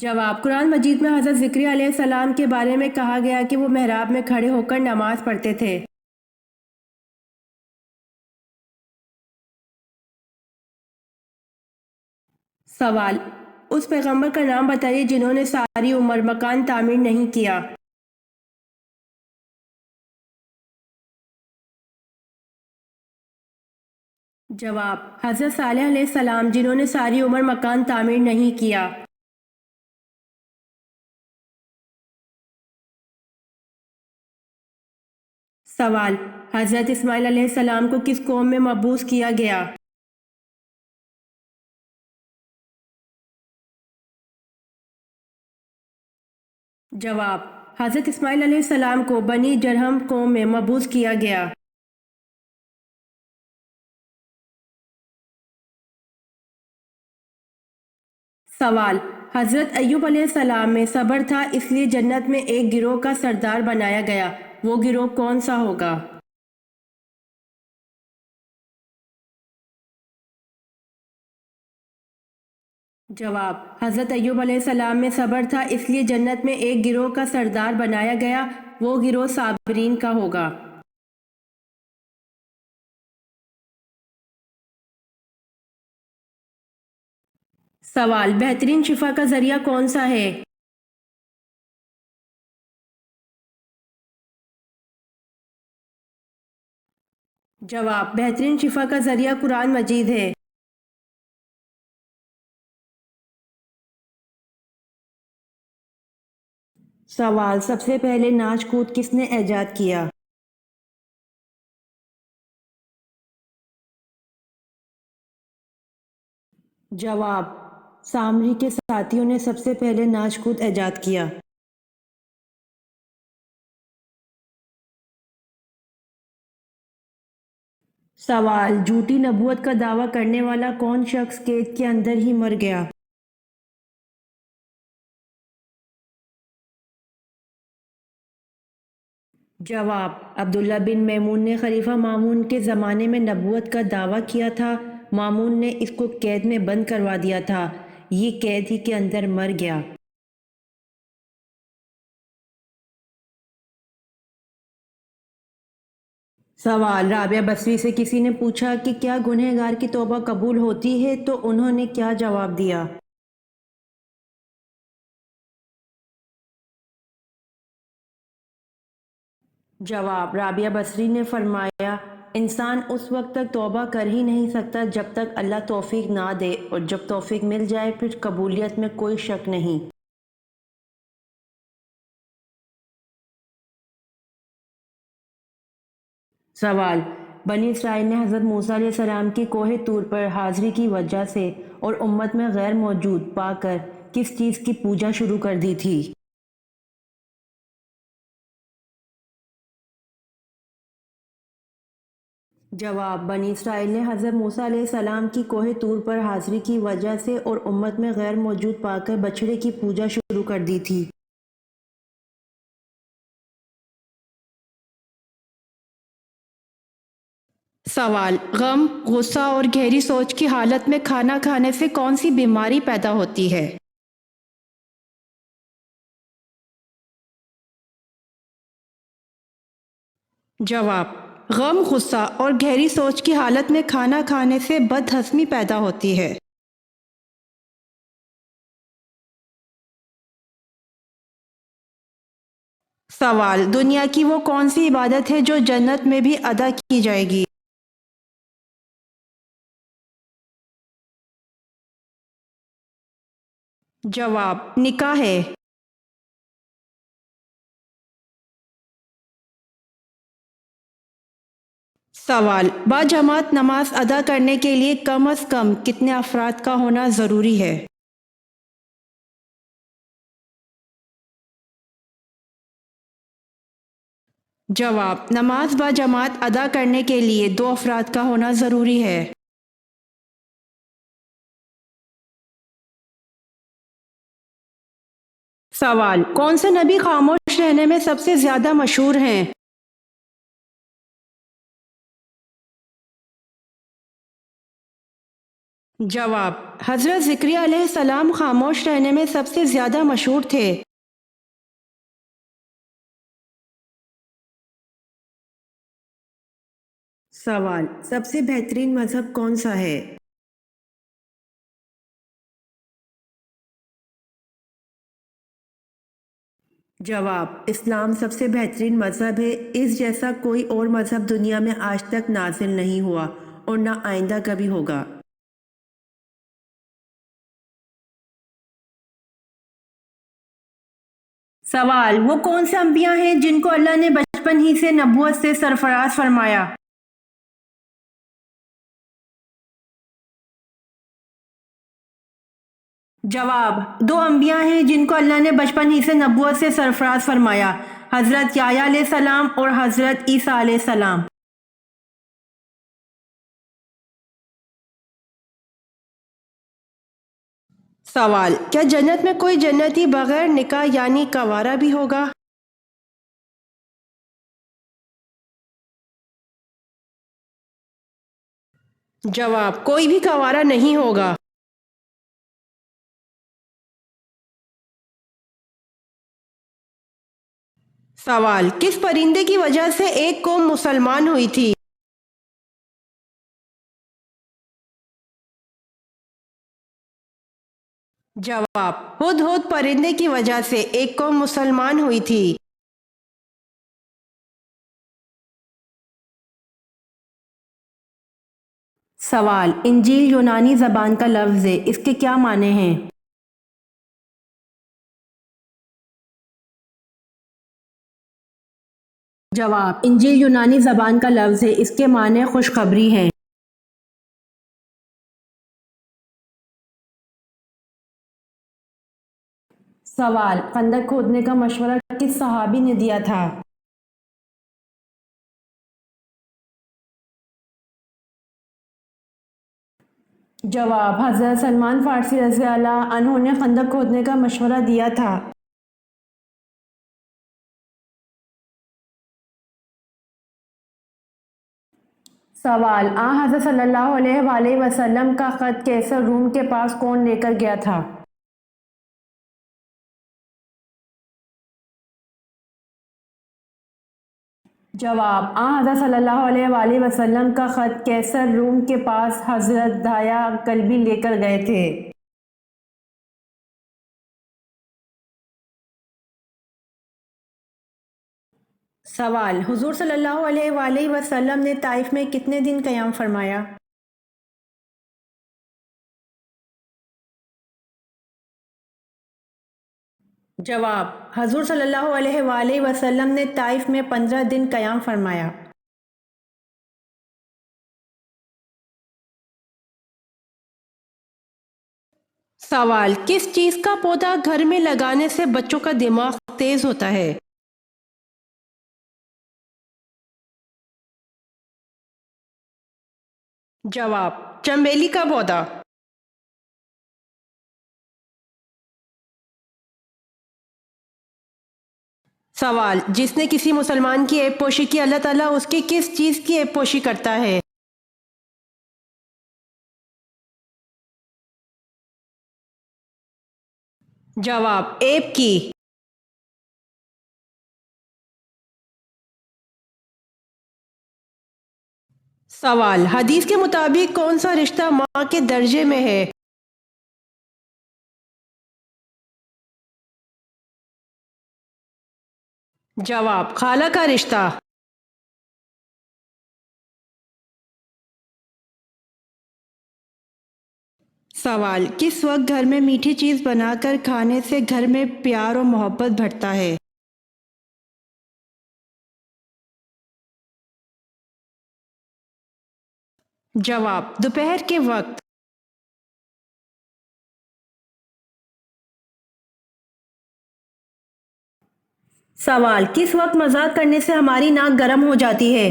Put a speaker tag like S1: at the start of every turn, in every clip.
S1: جواب، قرآن مجید میں حضرت ذکریہ علیہ السلام کے بارے میں کہا گیا کہ وہ محراب میں کھڑے ہو کر نماز پڑھتے تھے۔ سوال، اس پیغمبر کا نام بتائیے جنہوں نے ساری عمر مکان تعمیر نہیں کیا۔ جواب، حضرت صالح علیہ السلام جنہوں نے ساری عمر مکان تعمیر نہیں کیا۔ سوال، حضرت اسماعیل علیہ السلام کو کس قوم میں مبعوث کیا گیا؟ جواب، حضرت اسماعیل علیہ السلام کو بنی جرہم قوم میں مبعوث کیا گیا۔ سوال، حضرت ایوب علیہ السلام میں صبر تھا اس لیے جنت میں ایک گروہ کا سردار بنایا گیا، وہ گروہ کون سا ہوگا؟ جواب، حضرت ایوب علیہ السلام میں صبر تھا اس لیے جنت میں ایک گروہ کا سردار بنایا گیا، وہ گروہ صابرین کا ہوگا۔ سوال، بہترین شفا کا ذریعہ کون سا ہے؟ جواب، بہترین شفا کا ذریعہ قرآن مجید ہے۔ سوال، سب سے پہلے ناچ کود کس نے ایجاد کیا؟ جواب، سامری کے ساتھیوں نے سب سے پہلے ناچ کود ایجاد کیا۔ سوال، جھوٹی نبوت کا دعویٰ کرنے والا کون شخص قید کے اندر ہی مر گیا؟ جواب، عبداللہ بن میمون نے خلیفہ مامون کے زمانے میں نبوت کا دعویٰ کیا تھا، مامون نے اس کو قید میں بند کروا دیا تھا، یہ قید ہی کے اندر مر گیا۔ سوال، رابعہ بصری سے کسی نے پوچھا کہ کیا گنہگار کی توبہ قبول ہوتی ہے تو انہوں نے کیا جواب دیا؟ جواب، رابعہ بصری نے فرمایا، انسان اس وقت تک توبہ کر ہی نہیں سکتا جب تک اللہ توفیق نہ دے، اور جب توفیق مل جائے پھر قبولیت میں کوئی شک نہیں۔ سوال، بنی اسرائیل نے حضرت موسیٰ علیہ السلام کی کوہ طور پر حاضری کی وجہ سے اور امت میں غیر موجود پا کر کس چیز کی پوجا شروع کر دی تھی؟ جواب، بنی اسرائیل نے حضرت موسیٰ علیہ السلام کی کوہ طور پر حاضری کی وجہ سے اور امت میں غیر موجود پا کر بچھڑے کی پوجا شروع کر دی تھی۔ سوال، غم، غصہ اور گہری سوچ کی حالت میں کھانا کھانے سے کون سی بیماری پیدا ہوتی ہے؟ جواب، غم، غصہ اور گہری سوچ کی حالت میں کھانا کھانے سے بد ہضمی پیدا ہوتی ہے۔ سوال، دنیا کی وہ کون سی عبادت ہے جو جنت میں بھی ادا کی جائے گی؟ جواب، نکاح ہے۔ سوال، با جماعت نماز ادا کرنے کے لیے کم از کم کتنے افراد کا ہونا ضروری ہے؟ جواب، نماز با جماعت ادا کرنے کے لیے 2 افراد کا ہونا ضروری ہے۔ سوال، کون سے نبی خاموش رہنے میں سب سے زیادہ مشہور ہیں؟ جواب: حضرت زکریا علیہ السلام خاموش رہنے میں سب سے زیادہ مشہور تھے۔ سوال: سب سے بہترین مذہب کون سا ہے؟ جواب: اسلام سب سے بہترین مذہب ہے۔ اس جیسا کوئی اور مذہب دنیا میں آج تک نازل نہیں ہوا اور نہ آئندہ کبھی ہوگا۔ سوال: وہ کون سے انبیاء ہیں جن کو اللہ نے بچپن ہی سے نبوت سے سرفراز فرمایا؟ جواب: دو انبیاء ہیں جن کو اللہ نے بچپن ہی سے نبوت سے سرفراز فرمایا، حضرت یحییٰ علیہ السلام اور حضرت عیسیٰ علیہ السلام۔ سوال: کیا جنت میں کوئی جنتی بغیر نکاح یعنی کنوارا بھی ہوگا؟ جواب: کوئی بھی کنوارا نہیں ہوگا۔ سوال: کس پرندے کی وجہ سے ایک قوم مسلمان ہوئی تھی؟ جواب: ہدہد پرندے کی وجہ سے ایک قوم مسلمان ہوئی تھی۔ سوال: انجیل یونانی زبان کا لفظ ہے، اس کے کیا معنی ہیں؟ جواب: انجیل یونانی زبان کا لفظ ہے، اس کے معنی خوشخبری ہیں۔ سوال: خندق کھودنے کا مشورہ کس صحابی نے دیا تھا؟ جواب: حضرت سلمان فارسی رضی اللہ عنہ نے خندق کھودنے کا مشورہ دیا تھا۔ سوال: حضرت صلی اللہ علیہ وآلہ وسلم کا خط کیسر روم کے پاس کون لے کر گیا تھا؟ جواب: حضرت صلی اللہ علیہ وآلہ وسلم کا خط کیسر روم کے پاس حضرت دہیہ کلبی لے کر گئے تھے۔ سوال: حضور صلی اللہ علیہ وآلہ وسلم نے طائف میں کتنے دن قیام فرمایا؟ جواب: حضور صلی اللہ علیہ وآلہ وسلم نے طائف میں 15 دن قیام فرمایا۔ سوال: کس چیز کا پودا گھر میں لگانے سے بچوں کا دماغ تیز ہوتا ہے؟ جواب: چنبیلی کا پودا۔ سوال: جس نے کسی مسلمان کی عیب پوشی کی، اللہ تعالیٰ اس کی کس چیز کی عیب پوشی کرتا ہے؟ جواب: عیب کی۔ سوال: حدیث کے مطابق کون سا رشتہ ماں کے درجے میں ہے؟ جواب: خالہ کا رشتہ۔ سوال: کس وقت گھر میں میٹھی چیز بنا کر کھانے سے گھر میں پیار و محبت بڑھتا ہے؟ جواب: دوپہر کے وقت۔ سوال: کس وقت مذاق کرنے سے ہماری ناک گرم ہو جاتی ہے؟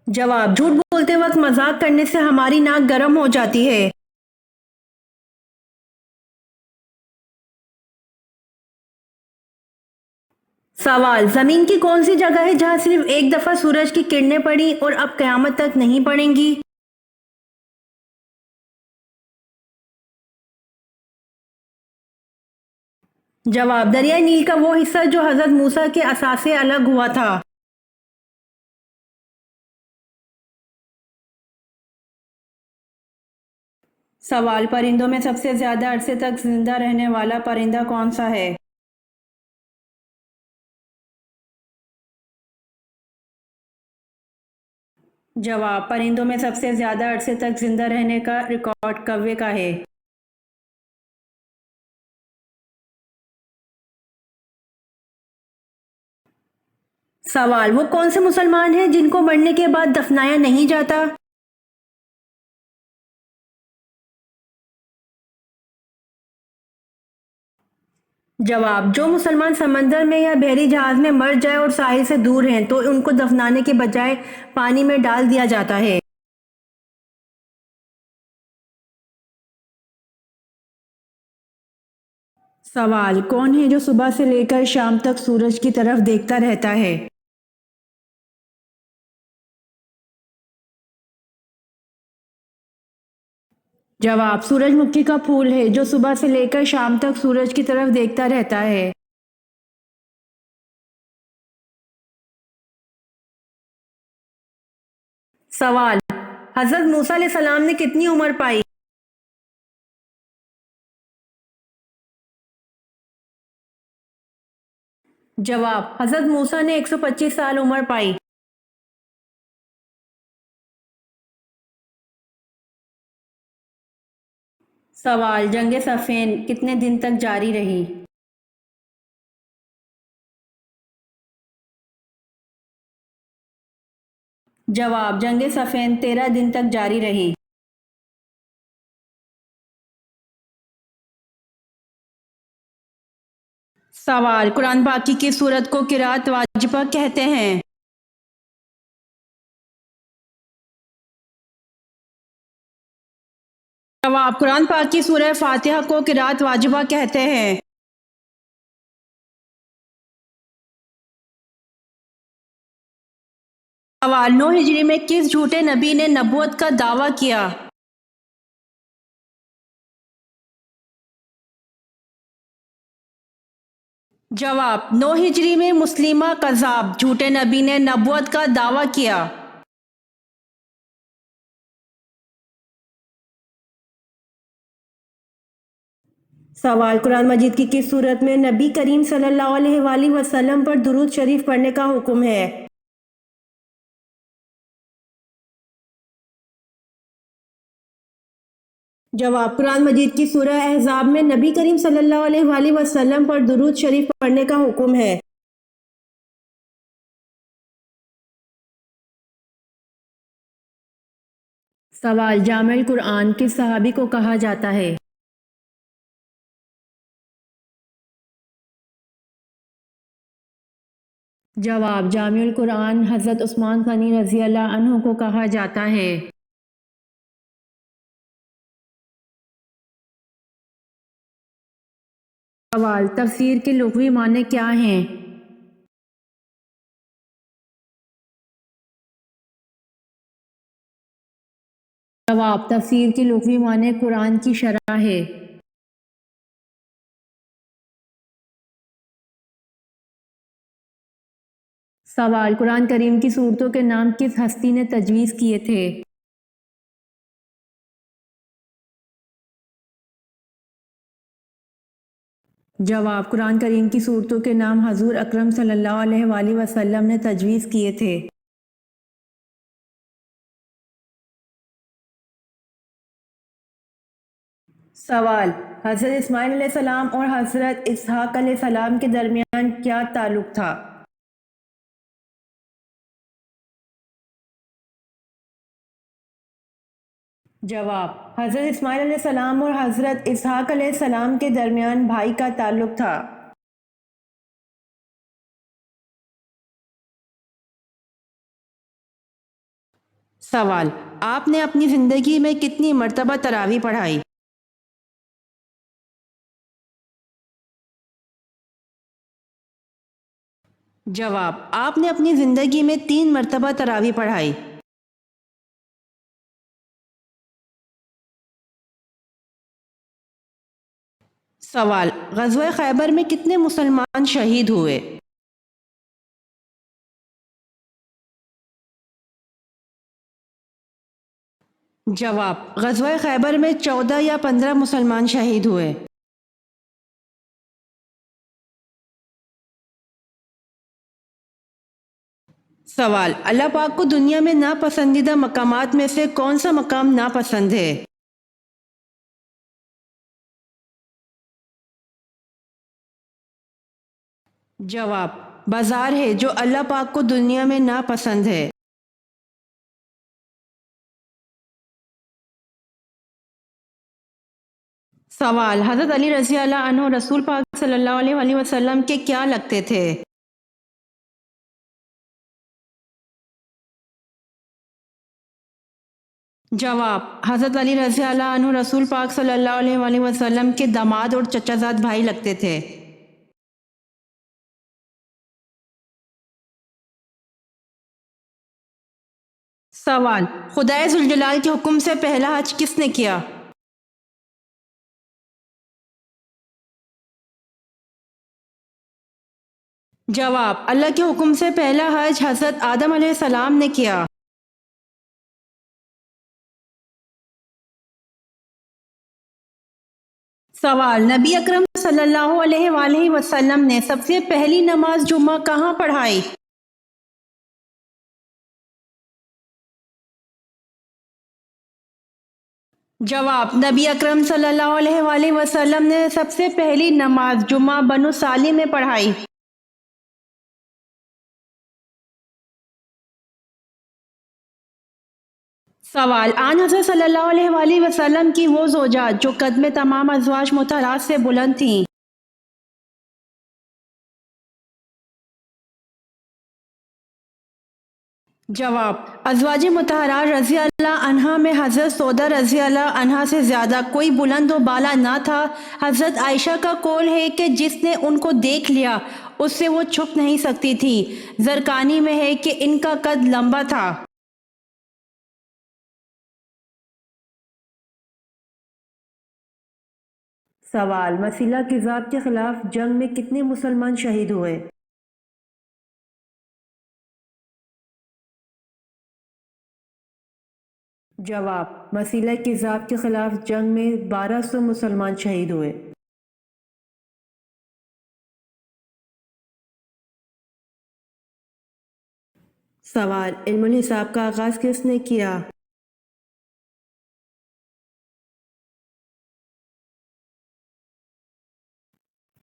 S1: جواب: جھوٹ بولتے وقت مذاق کرنے سے ہماری ناک گرم ہو جاتی ہے۔ سوال: زمین کی کون سی جگہ ہے جہاں صرف ایک دفعہ سورج کی کرنیں پڑیں اور اب قیامت تک نہیں پڑیں گی؟ جواب: دریائے نیل کا وہ حصہ جو حضرت موسیٰ کے عصا سے الگ ہوا تھا۔ سوال: پرندوں میں سب سے زیادہ عرصے تک زندہ رہنے والا پرندہ کون سا ہے؟ جواب: پرندوں میں سب سے زیادہ عرصے تک زندہ رہنے کا ریکارڈ کوے کا ہے۔ سوال: وہ کون سے مسلمان ہیں جن کو مرنے کے بعد دفنایا نہیں جاتا؟ جواب: جو مسلمان سمندر میں یا بحری جہاز میں مر جائے اور ساحل سے دور ہیں تو ان کو دفنانے کے بجائے پانی میں ڈال دیا جاتا ہے۔ سوال: کون ہے جو صبح سے لے کر شام تک سورج کی طرف دیکھتا رہتا ہے؟ جواب: سورج مکھی کا پھول ہے جو صبح سے لے کر شام تک سورج کی طرف دیکھتا رہتا ہے۔ سوال: حضرت موسیٰ علیہ السلام نے کتنی عمر پائی؟ جواب: حضرت موسیٰ نے 125 سال عمر پائی۔ سوال: جنگ صفین کتنے دن تک جاری رہی؟ جواب: جنگ صفین 13 دن تک جاری رہی۔ سوال: قرآن پاک کی کس سورت کو قرأت واجبہ کہتے ہیں؟ جواب: قرآن پاک کی سورہ فاتحہ کو قرأت واجبہ کہتے ہیں۔ سوال: 9 ہجری میں کس جھوٹے نبی نے نبوت کا دعویٰ کیا؟ جواب: 9 ہجری میں مسلمہ کذاب جھوٹے نبی نے نبوت کا دعویٰ کیا۔ سوال: قرآن مجید کی کس صورت میں نبی کریم صلی اللہ علیہ وآلہ وسلم پر درود شریف پڑھنے کا حکم ہے؟ جواب: قرآن مجید کی سورہ احزاب میں نبی کریم صلی اللہ علیہ وآلہ وسلم پر درود شریف پڑھنے کا حکم ہے۔ سوال: جامع القرآن کس صحابی کو کہا جاتا ہے؟ جواب: جامع القرآن حضرت عثمان غنی رضی اللہ عنہ کو کہا جاتا ہے۔ سوال: تفسیر کے لغوی معنی کیا ہیں؟ جواب: تفسیر کے لغوی معنی قرآن کی شرح ہے۔ سوال: قرآن کریم کی سورتوں کے نام کس ہستی نے تجویز کیے تھے؟ جواب: قرآن کریم کی سورتوں کے نام حضور اکرم صلی اللہ علیہ وآلہ وسلم نے تجویز کیے تھے۔ سوال: حضرت اسماعیل علیہ السلام اور حضرت اسحاق علیہ السلام کے درمیان کیا تعلق تھا؟ جواب: حضرت اسماعیل علیہ السلام اور حضرت اسحاق علیہ السلام کے درمیان بھائی کا تعلق تھا۔ سوال: آپ نے اپنی زندگی میں کتنی مرتبہ تراویح پڑھائی؟ جواب: آپ نے اپنی زندگی میں 3 مرتبہ تراویح پڑھائی۔ سوال: غزوہ خیبر میں کتنے مسلمان شہید ہوئے؟ جواب: غزوہ خیبر میں 14 یا 15 مسلمان شہید ہوئے۔ سوال: اللہ پاک کو دنیا میں ناپسندیدہ مقامات میں سے کون سا مقام ناپسند ہے؟ جواب: بازار ہے جو اللہ پاک کو دنیا میں ناپسند ہے۔ سوال: حضرت علی رضی اللہ عنہ رسول پاک صلی اللہ علیہ وآلہ وسلم کے کیا لگتے تھے؟ جواب: حضرت علی رضی اللہ عنہ رسول پاک صلی اللہ علیہ وآلہ وسلم کے داماد اور چچا زاد بھائی لگتے تھے۔ سوال: خدائے ذوالجلال کے حکم سے پہلا حج کس نے کیا؟ جواب: اللہ کے حکم سے پہلا حج حضرت آدم علیہ السلام نے کیا۔ سوال: نبی اکرم صلی اللہ علیہ وآلہ وسلم نے سب سے پہلی نماز جمعہ کہاں پڑھائی؟ جواب: نبی اکرم صلی اللہ علیہ وآلہ وسلم نے سب سے پہلی نماز جمعہ بنو سالم میں پڑھائی۔ سوال: آن حضرت صلی اللہ علیہ وآلہ وسلم کی وہ زوجات جو قد میں تمام ازواج مطہرات سے بلند تھیں۔ جواب: ازواج مطہرات رضی اللہ عنہا میں حضرت سودا رضی اللہ عنہا سے زیادہ کوئی بلند و بالا نہ تھا۔ حضرت عائشہ کا قول ہے کہ جس نے ان کو دیکھ لیا اس سے وہ چھپ نہیں سکتی تھی۔ زرقانی میں ہے کہ ان کا قد لمبا تھا۔ سوال: مسیلہ کذاب کے خلاف جنگ میں کتنے مسلمان شہید ہوئے؟ جواب: مسیلہ کذاب کے خلاف جنگ میں 1200 مسلمان شہید ہوئے۔ سوال: علم الحساب کا آغاز کس نے کیا؟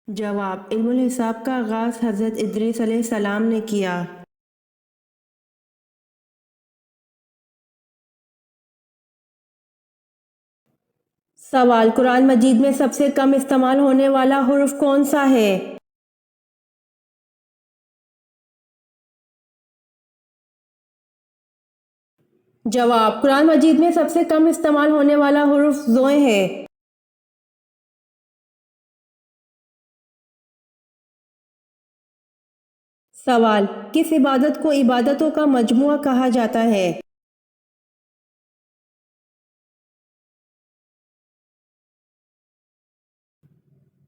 S1: جواب: علم الحساب کا آغاز حضرت ادریس علیہ السلام نے کیا۔ سوال: قرآن مجید میں سب سے کم استعمال ہونے والا حرف کون سا ہے؟ جواب: قرآن مجید میں سب سے کم استعمال ہونے والا حرف زوئے ہے۔ سوال: کس عبادت کو عبادتوں کا مجموعہ کہا جاتا ہے؟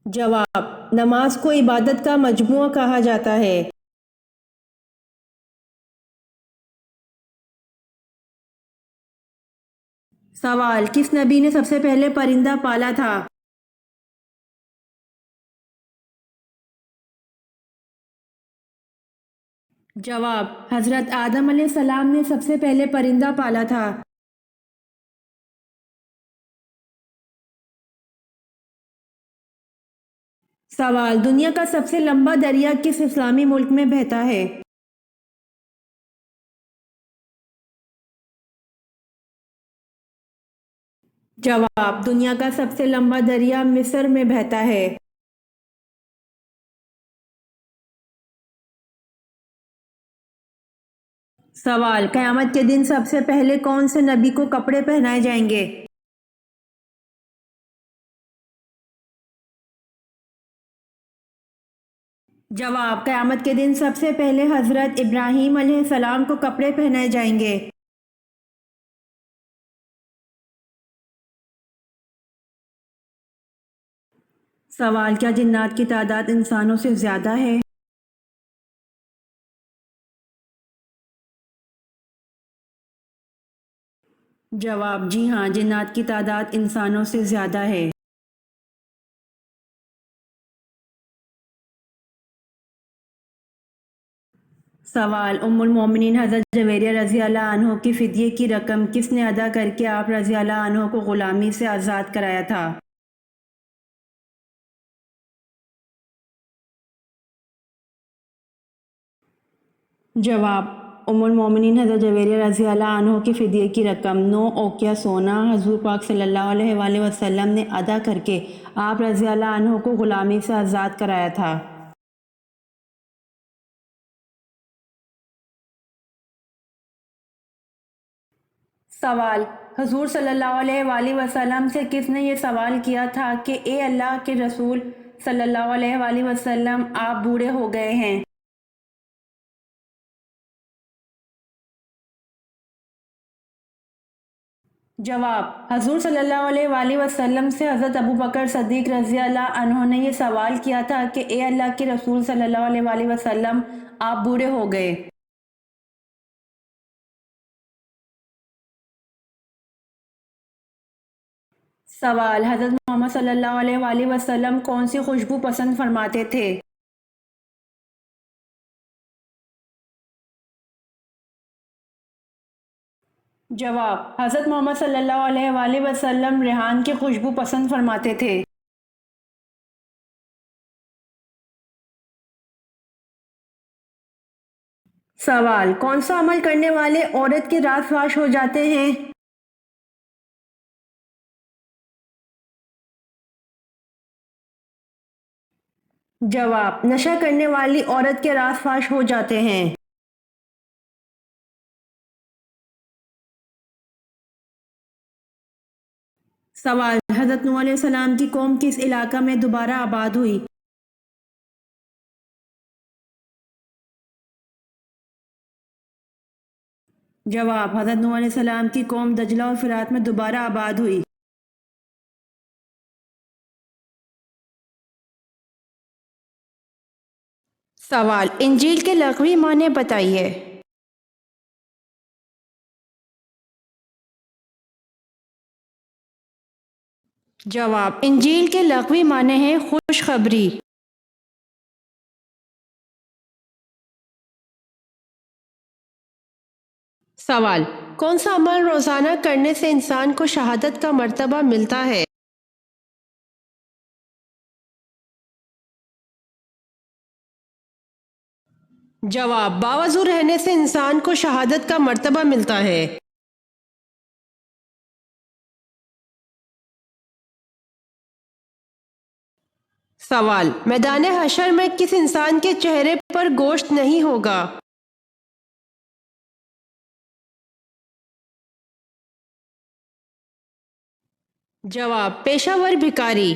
S1: جواب: نماز کو عبادت کا مجموعہ کہا جاتا ہے۔ سوال: کس نبی نے سب سے پہلے پرندہ پالا تھا؟ جواب: حضرت آدم علیہ السلام نے سب سے پہلے پرندہ پالا تھا۔ سوال: دنیا کا سب سے لمبا دریا کس اسلامی ملک میں بہتا ہے؟ جواب: دنیا کا سب سے لمبا دریا مصر میں بہتا ہے۔ سوال: قیامت کے دن سب سے پہلے کون سے نبی کو کپڑے پہنائے جائیں گے؟ جواب: قیامت کے دن سب سے پہلے حضرت ابراہیم علیہ السلام کو کپڑے پہنائے جائیں گے۔ سوال: کیا جنات کی تعداد انسانوں سے زیادہ ہے؟ جواب: جی ہاں، جنات کی تعداد انسانوں سے زیادہ ہے۔ سوال: ام المومنین حضرت جویریہ رضی اللہ عنہ کی فدیے کی رقم کس نے ادا کر کے آپ رضی اللہ عنہ کو غلامی سے آزاد کرایا تھا؟ جواب: ام المومنین حضرت جویریہ رضی اللہ عنہ کی فدیے کی رقم 9 اوقیہ سونا حضور پاک صلی اللہ علیہ وآلہ وسلم نے ادا کر کے آپ رضی اللہ عنہ کو غلامی سے آزاد کرایا تھا۔ سوال: حضور صلی اللہ علیہ وآلہ وسلم سے کس نے یہ سوال کیا تھا کہ اے اللہ کے رسول صلی اللہ علیہ وآلہ وسلم، آپ بوڑھے ہو گئے ہیں؟ جواب: حضور صلی اللہ علیہ وآلہ وسلم سے حضرت ابوبکر صدیق رضی اللہ عنہ نے یہ سوال کیا تھا کہ اے اللہ کے رسول صلی اللہ علیہ وآلہ وسلم، آپ بوڑھے ہو گئے۔ سوال: حضرت محمد صلی اللہ علیہ وآلہ وسلم کون سی خوشبو پسند فرماتے تھے؟ جواب: حضرت محمد صلی اللہ علیہ وآلہ وسلم ریحان کی خوشبو پسند فرماتے تھے۔ سوال: کون سا عمل کرنے والے عورت کے راز فاش ہو جاتے ہیں؟ جواب: نشہ کرنے والی عورت کے راز فاش ہو جاتے ہیں۔ سوال: حضرت نوح علیہ السلام کی قوم کس علاقہ میں دوبارہ آباد ہوئی؟ جواب: حضرت نوح علیہ السلام کی قوم دجلہ اور فرات میں دوبارہ آباد ہوئی۔ سوال: انجیل کے لغوی معنی بتائیے۔ جواب: انجیل کے لغوی معنی ہیں خوشخبری۔ سوال: کون سا عمل روزانہ کرنے سے انسان کو شہادت کا مرتبہ ملتا ہے؟ جواب: باوضو رہنے سے انسان کو شہادت کا مرتبہ ملتا ہے۔ سوال: میدان حشر میں کس انسان کے چہرے پر گوشت نہیں ہوگا؟ جواب: پیشہ ور بھکاری۔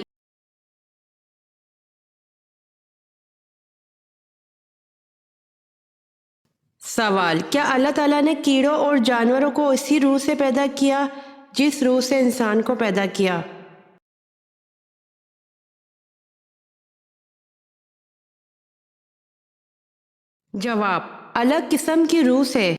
S1: سوال: کیا اللہ تعالیٰ نے کیڑوں اور جانوروں کو اسی روح سے پیدا کیا جس روح سے انسان کو پیدا کیا؟ جواب: الگ قسم کی روح سے۔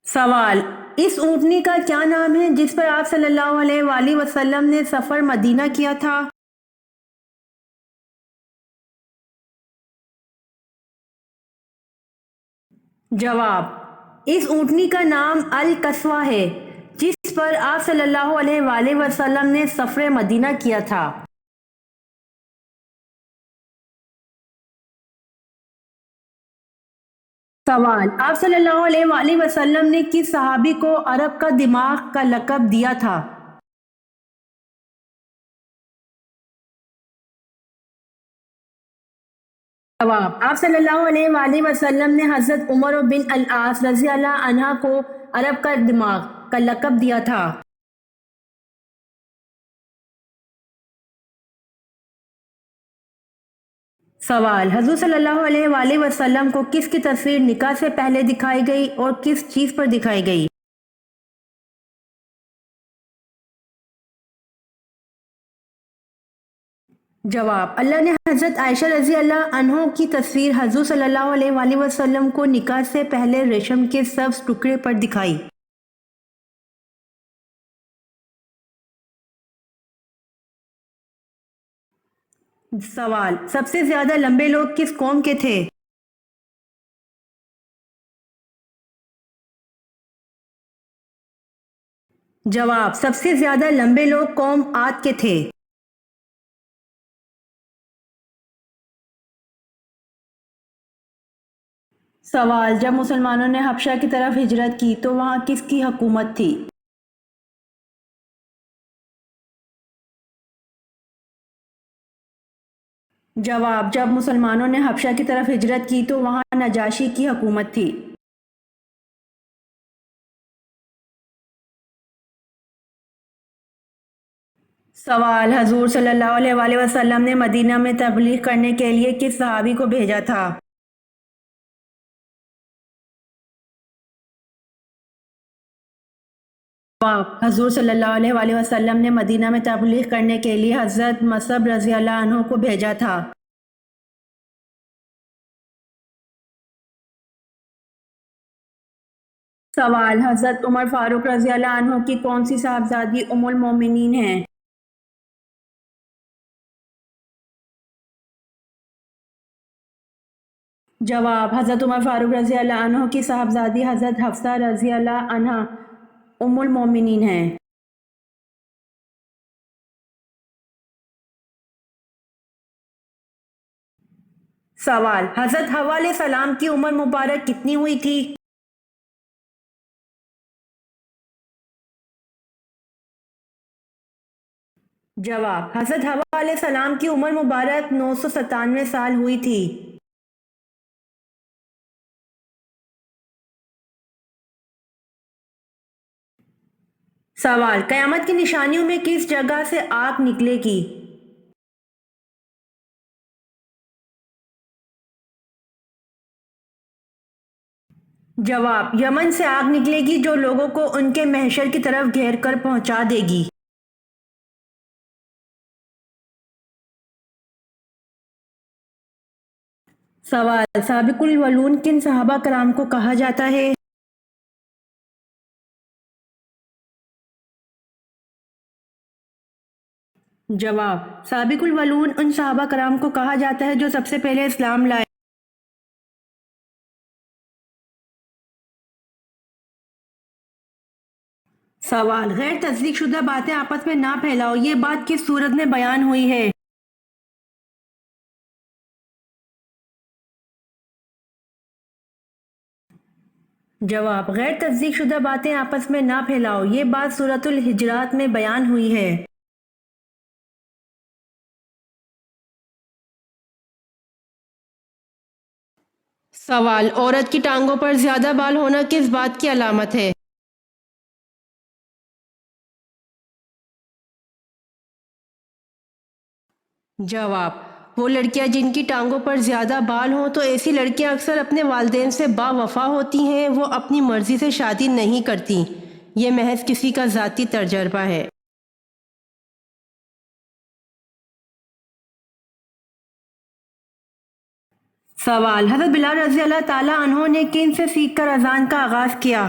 S1: سوال: اس اونٹنی کا کیا نام ہے جس پر آپ صلی اللہ علیہ وآلہ وسلم نے سفر مدینہ کیا تھا؟ جواب: اس اونٹنی کا نام القصوہ ہے جس پر آپ صلی اللہ علیہ وآلہ وسلم نے سفر مدینہ کیا تھا۔ سوال: آپ صلی اللہ علیہ وآلہ وسلم نے کس صحابی کو عرب کا دماغ کا لقب دیا تھا؟ جواب: آپ صلی اللہ علیہ وآلہ وسلم نے حضرت عمر بن العاص رضی اللہ عنہ کو عرب کا دماغ کا لقب دیا تھا۔ سوال: حضور صلی اللہ علیہ وآلہ وسلم کو کس کی تصویر نکاح سے پہلے دکھائی گئی اور کس چیز پر دکھائی گئی؟ جواب: اللہ نے حضرت عائشہ رضی اللہ عنہ کی تصویر حضور صلی اللہ علیہ وآلہ وسلم کو نکاح سے پہلے ریشم کے سبز ٹکڑے پر دکھائی۔ سوال: سب سے زیادہ لمبے لوگ کس قوم کے تھے؟ جواب: سب سے زیادہ لمبے لوگ قوم عاد کے تھے۔ سوال: جب مسلمانوں نے حبشہ کی طرف ہجرت کی تو وہاں کس کی حکومت تھی؟ جواب: جب مسلمانوں نے حبشہ کی طرف ہجرت کی تو وہاں نجاشی کی حکومت تھی۔ سوال: حضور صلی اللہ علیہ وآلہ وسلم نے مدینہ میں تبلیغ کرنے کے لیے کس صحابی کو بھیجا تھا؟ جواب: حضور صلی اللہ علیہ وآلہ وسلم نے مدینہ میں تبلیغ کرنے کے لیے حضرت مصعب رضی اللہ عنہ کو بھیجا تھا۔ سوال: حضرت عمر فاروق رضی اللہ عنہ کی کون سی صاحبزادی ام المومنین ہیں؟ جواب: حضرت عمر فاروق رضی اللہ عنہ کی صاحبزادی حضرت حفصہ رضی اللہ عنہا ام المومنین ہیں۔ سوال: حضرت حوا علیہ السلام کی عمر مبارک کتنی ہوئی تھی؟ جواب: حضرت حوا علیہ السلام کی عمر مبارک 997 سال ہوئی تھی۔ سوال: قیامت کی نشانیوں میں کس جگہ سے آگ نکلے گی؟ جواب: یمن سے آگ نکلے گی جو لوگوں کو ان کے محشر کی طرف گھیر کر پہنچا دے گی۔ سوال: سابق الاولون کن صحابہ کرام کو کہا جاتا ہے؟ جواب: سابق الاولون ان صحابہ کرام کو کہا جاتا ہے جو سب سے پہلے اسلام لائے۔ سوال: غیر تصدیق شدہ باتیں آپس میں نہ پھیلاؤ، یہ بات کس صورت میں بیان ہوئی ہے؟ جواب: غیر تصدیق شدہ باتیں آپس میں نہ پھیلاؤ، یہ بات سورۃ الحجرات میں بیان ہوئی ہے۔ سوال: عورت کی ٹانگوں پر زیادہ بال ہونا کس بات کی علامت ہے؟ جواب: وہ لڑکیاں جن کی ٹانگوں پر زیادہ بال ہوں تو ایسی لڑکیاں اکثر اپنے والدین سے با وفا ہوتی ہیں، وہ اپنی مرضی سے شادی نہیں کرتی، یہ محض کسی کا ذاتی تجربہ ہے۔ سوال: حضرت بلال رضی اللہ تعالیٰ عنہ نے کن سے سیکھ کر اذان کا آغاز کیا؟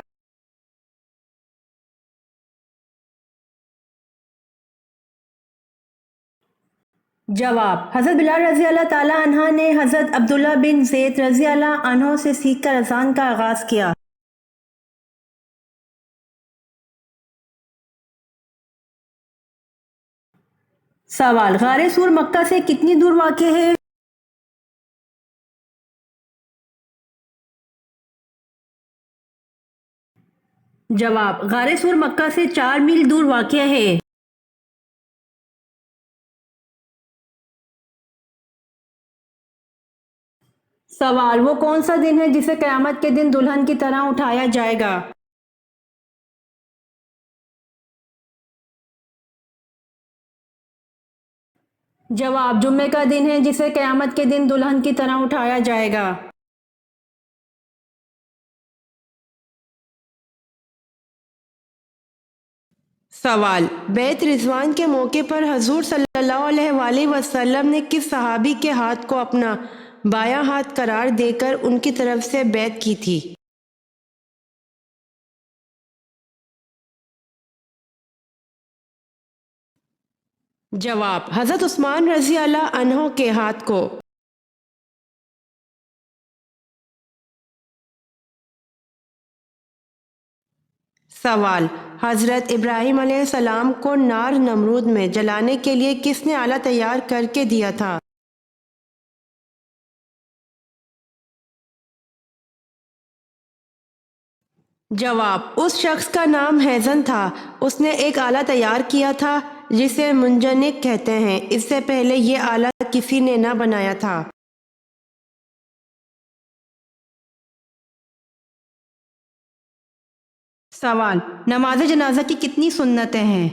S1: جواب: حضرت بلال رضی اللہ تعالیٰ عنہ نے حضرت عبداللہ بن زید رضی اللہ عنہ سے سیکھ کر اذان کا آغاز کیا۔ سوال: غار سور مکہ سے کتنی دور واقع ہے؟ جواب: غار سور مکہ سے 4 میل دور واقع ہے۔ سوال: وہ کون سا دن ہے جسے قیامت کے دن دلہن کی طرح اٹھایا جائے گا؟ جواب: جمعے کا دن ہے جسے قیامت کے دن دلہن کی طرح اٹھایا جائے گا۔ سوال: بیعت رضوان کے موقع پر حضور صلی اللہ علیہ وآلہ وسلم نے کس صحابی کے ہاتھ کو اپنا بایاں ہاتھ قرار دے کر ان کی طرف سے بیعت کی تھی؟ جواب: حضرت عثمان رضی اللہ عنہ کے ہاتھ کو۔ سوال: حضرت ابراہیم علیہ السلام کو نار نمرود میں جلانے کے لیے کس نے آلہ تیار کر کے دیا تھا؟ جواب: اس شخص کا نام ہیزن تھا، اس نے ایک آلہ تیار کیا تھا جسے منجنیق کہتے ہیں، اس سے پہلے یہ آلہ کسی نے نہ بنایا تھا۔ سوال: نماز جنازہ کی کتنی سنتیں ہیں؟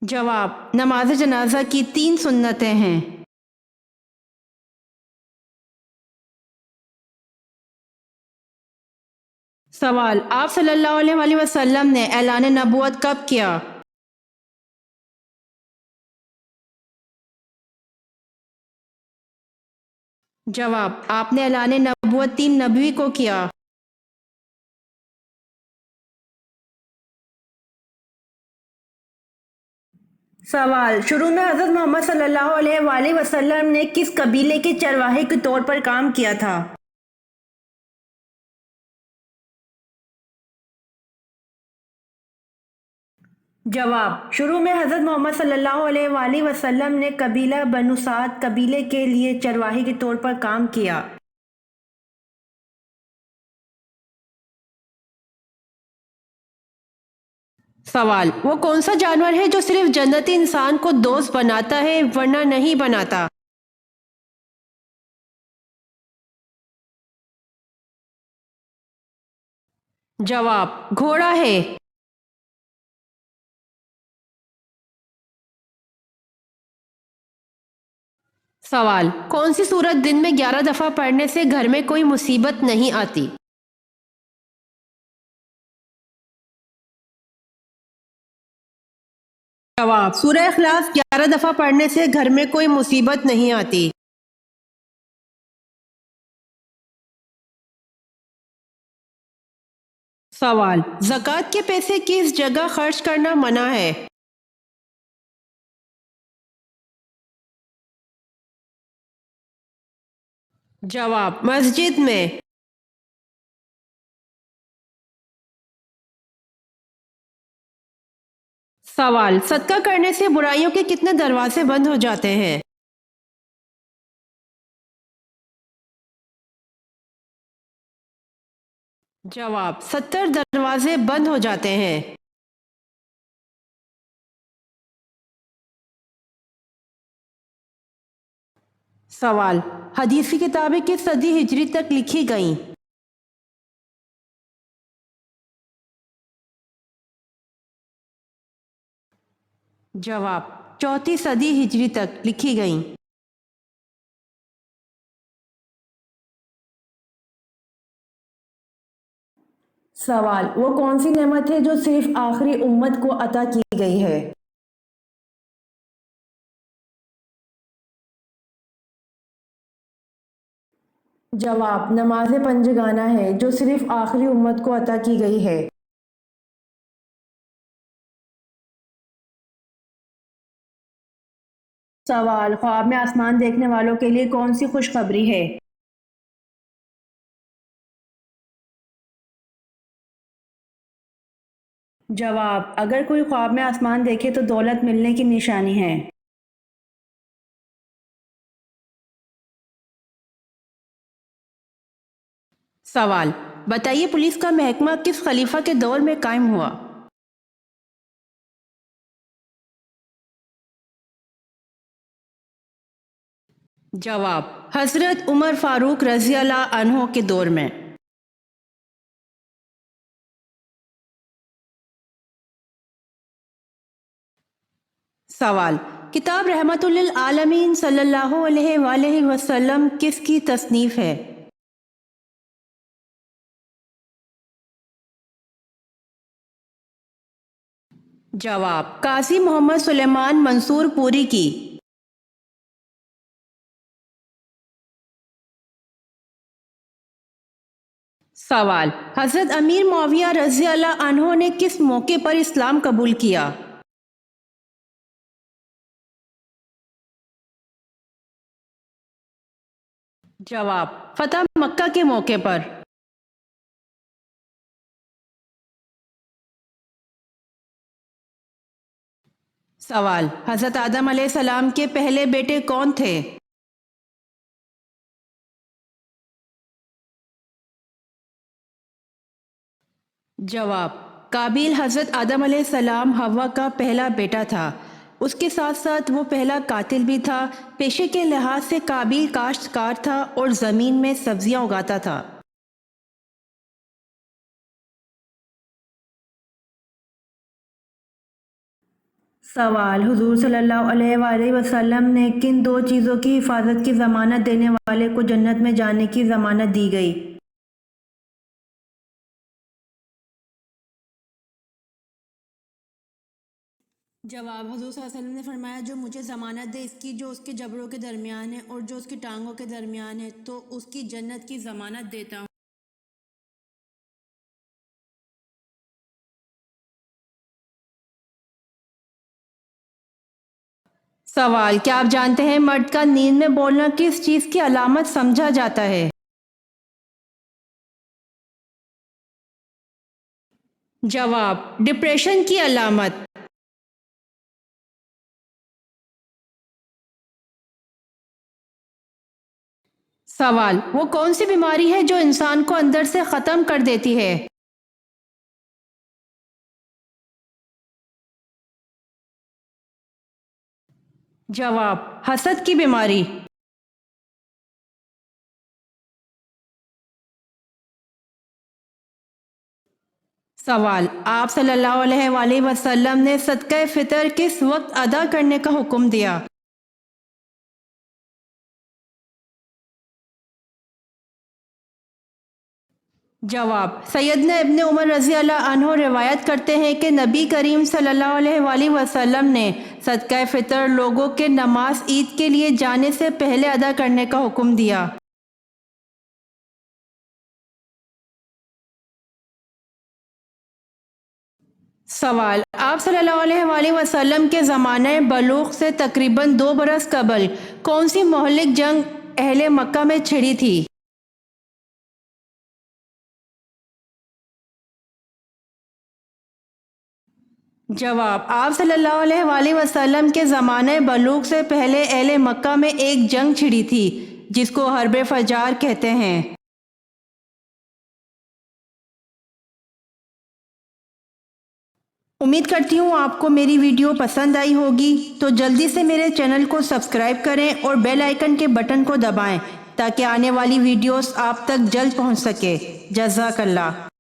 S1: جواب: نماز جنازہ کی 3 سنتیں ہیں۔ سوال: آپ صلی اللہ علیہ وآلہ وسلم نے اعلان نبوت کب کیا؟ جواب: آپ نے اعلان نبوت 3 نبوی کو کیا۔ سوال: شروع میں حضرت محمد صلی اللہ علیہ وآلہ وسلم نے کس قبیلے کے چرواہے کے طور پر کام کیا تھا؟ جواب: شروع میں حضرت محمد صلی اللہ علیہ وآلہ وسلم نے قبیلہ بنو سعد قبیلے کے لیے چرواہے کے طور پر کام کیا۔ سوال: وہ کون سا جانور ہے جو صرف جنتی انسان کو دوست بناتا ہے ورنہ نہیں بناتا؟ جواب: گھوڑا ہے۔ سوال: کون سی سورت دن میں 11 دفعہ پڑھنے سے گھر میں کوئی مصیبت نہیں آتی؟ جواب: سورہ اخلاص 11 دفعہ پڑھنے سے گھر میں کوئی مصیبت نہیں آتی۔ سوال: زکوٰۃ کے پیسے کس جگہ خرچ کرنا منع ہے؟ جواب: مسجد میں۔ سوال: صدقہ کرنے سے برائیوں کے کتنے دروازے بند ہو جاتے ہیں؟ جواب: 70 دروازے بند ہو جاتے ہیں۔ سوال: حدیث کی کتابیں کس صدی ہجری تک لکھی گئیں؟ جواب: 4 صدی ہجری تک لکھی گئیں۔ سوال: وہ کون سی نعمت ہے جو صرف آخری امت کو عطا کی گئی ہے؟ جواب: نماز پنجگانہ ہے جو صرف آخری امت کو عطا کی گئی ہے۔ سوال: خواب میں آسمان دیکھنے والوں کے لیے کون سی خوشخبری ہے؟ جواب: اگر کوئی خواب میں آسمان دیکھے تو دولت ملنے کی نشانی ہے۔ سوال: بتائیے پولیس کا محکمہ کس خلیفہ کے دور میں قائم ہوا؟ جواب: حضرت عمر فاروق رضی اللہ عنہ کے دور میں۔ سوال: کتاب رحمت للعالمین صلی اللہ علیہ وآلہ وسلم کس کی تصنیف ہے؟ جواب: قاضی محمد سلیمان منصور پوری کی۔ سوال: حضرت امیر معاویہ رضی اللہ عنہ نے کس موقع پر اسلام قبول کیا؟ جواب: فتح مکہ کے موقع پر۔ سوال: حضرت آدم علیہ السلام کے پہلے بیٹے کون تھے؟ جواب: قابیل حضرت آدم علیہ السلام حوا کا پہلا بیٹا تھا۔ اس کے ساتھ ساتھ وہ پہلا قاتل بھی تھا۔ پیشے کے لحاظ سے قابیل کاشتکار تھا اور زمین میں سبزیاں اگاتا تھا۔ سوال: حضور صلی اللہ علیہ وآلہ وسلم نے کن دو چیزوں کی حفاظت کی ضمانت دینے والے کو جنت میں جانے کی ضمانت دی گئی؟ جواب: حضور صلی اللہ علیہ وسلم نے فرمایا جو مجھے ضمانت دے اس کی جو اس کے جبڑوں کے درمیان ہے اور جو اس کی ٹانگوں کے درمیان ہے تو اس کی جنت کی ضمانت دیتا ہوں۔ سوال: کیا آپ جانتے ہیں مرد کا نیند میں بولنا کس چیز کی علامت سمجھا جاتا ہے؟ جواب: ڈپریشن کی علامت۔ سوال: وہ کون سی بیماری ہے جو انسان کو اندر سے ختم کر دیتی ہے؟ جواب: حسد کی بیماری۔ سوال: آپ صلی اللہ علیہ وآلہ وسلم نے صدقہ فطر کس وقت ادا کرنے کا حکم دیا؟ جواب: سیدنا ابن عمر رضی اللہ عنہ روایت کرتے ہیں کہ نبی کریم صلی اللہ علیہ وآلہ وسلم نے صدقہ فطر لوگوں کے نماز عید کے لیے جانے سے پہلے ادا کرنے کا حکم دیا۔ سوال: آپ صلی اللہ علیہ وآلہ وسلم کے زمانہ بلوغ سے تقریباً 2 برس قبل کون سی مہلک جنگ اہل مکہ میں چھڑی تھی؟ جواب: آپ صلی اللہ علیہ وآلہ وسلم کے زمانہ بلوغ سے پہلے اہل مکہ میں ایک جنگ چھڑی تھی جس کو حرب فجار کہتے ہیں۔ امید کرتی ہوں آپ کو میری ویڈیو پسند آئی ہوگی، تو جلدی سے میرے چینل کو سبسکرائب کریں اور بیل آئیکن کے بٹن کو دبائیں تاکہ آنے والی ویڈیوز آپ تک جلد پہنچ سکے۔ جزاک اللہ۔